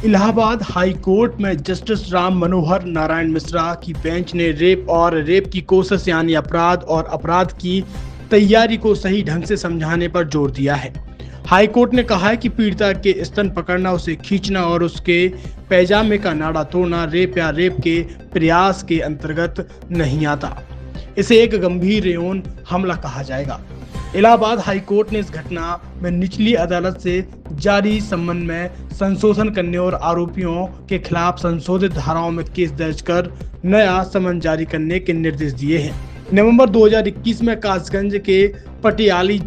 Allahabad high court में justice Ram Manohar Narayan Mishra की bench ने रेप और रेप की कोशिश यानी अपराध और अपराध की तैयारी को सही ढंग से समझाने पर जोर दिया है। हाई कोर्ट ने कहा है कि पीड़िता के स्तन पकड़ना, उसे खींचना और उसके पैजामे का नाड़ा तोड़ना रेप या रेप के प्रयास के अंतर्गत नहीं आता। इसे एक गंभीर यौन हमला कहा जाएगा। इलाहाबाद हाई कोर्ट ने इस घटना में निचली अदालत से जारी समन में संशोधन करने और आरोपियों के खिलाफ संशोधित धाराओं में केस दर्ज कर नया समन जारी करने के निर्देश दिए हैं। नवंबर 2021 में कासगंज के पटियाली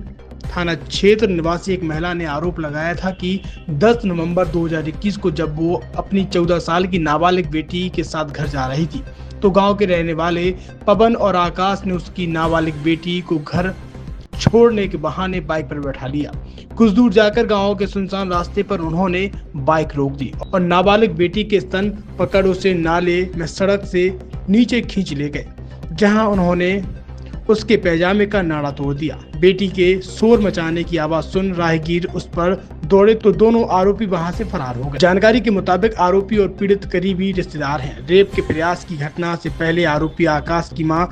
थाना क्षेत्र निवासी एक महिला ने आरोप लगाया था कि 10 नवंबर 2021 को जब वो अपनी 14 साल की नाबालिग बेटी के साथ घर जा रही थी तो गांव के रहने वाले पवन और आकाश ने उसकी नाबालिग बेटी को घर छोड़ने के बहाने बाइक पर बैठा लिया। कुछ दूर जाकर गांव के सुनसान रास्ते पर उन्होंने बाइक रोक दी और नाबालिग बेटी के स्तन पकड़ उसे नाले में सड़क से नीचे खींच ले गए, जहां उन्होंने उसके पैजामे का नाड़ा तोड़ दिया। बेटी के शोर मचाने की आवाज सुन राहगीर उस पर दौड़े तो दोनों आरोपी वहां से फरार हो गए। जानकारी के मुताबिक आरोपी और पीड़ित करीबी रिश्तेदार हैं। रेप के प्रयास की घटना से पहले आरोपी आकाश की मां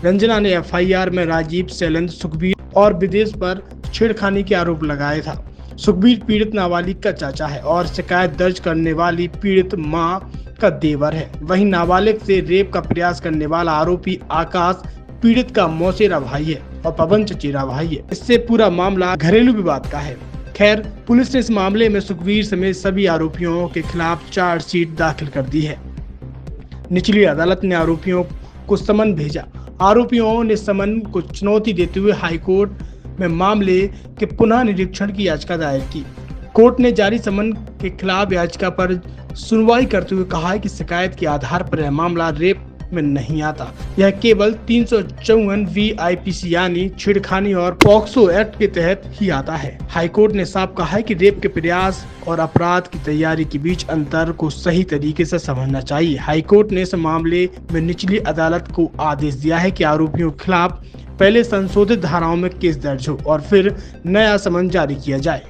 रंजना ने एफआईआर में राजीव, शैलेंद्र, सुखबीर और विदेश पर छेड़खानी के आरोप लगाया था। सुखबीर पीड़ित नाबालिग का चाचा है और शिकायत दर्ज करने वाली पीड़ित मां का देवर है। वहीं नाबालिग से रेप का प्रयास करने वाला आरोपी आकाश पीड़ित का मौसेरा भाई है और पवन चचेरा भाई है। इससे पूरा मामला घरेलू विवाद का है। खैर, पुलिस ने इस मामले में सुखबीर समेत सभी आरोपियों के खिलाफ चार्जशीट दाखिल कर दी है। निचली अदालत ने आरोपियों को समन भेजा। आरोपियों ने समन को चुनौती देते हुए हाईकोर्ट में मामले के पुनः निरीक्षण की याचिका दायर की। कोर्ट ने जारी समन के खिलाफ याचिका पर सुनवाई करते हुए कहा है कि शिकायत के आधार पर यह मामला रेप में नहीं आता। यह केवल 354 VIPC यानी छेड़खानी और पॉक्सो एक्ट के तहत ही आता है। हाईकोर्ट ने साफ कहा है कि रेप के प्रयास और अपराध की तैयारी के बीच अंतर को सही तरीके से समझना चाहिए। हाईकोर्ट ने इस मामले में निचली अदालत को आदेश दिया है कि आरोपियों के खिलाफ पहले संशोधित धाराओं में केस दर्ज हो और फिर नया समन जारी किया जाए।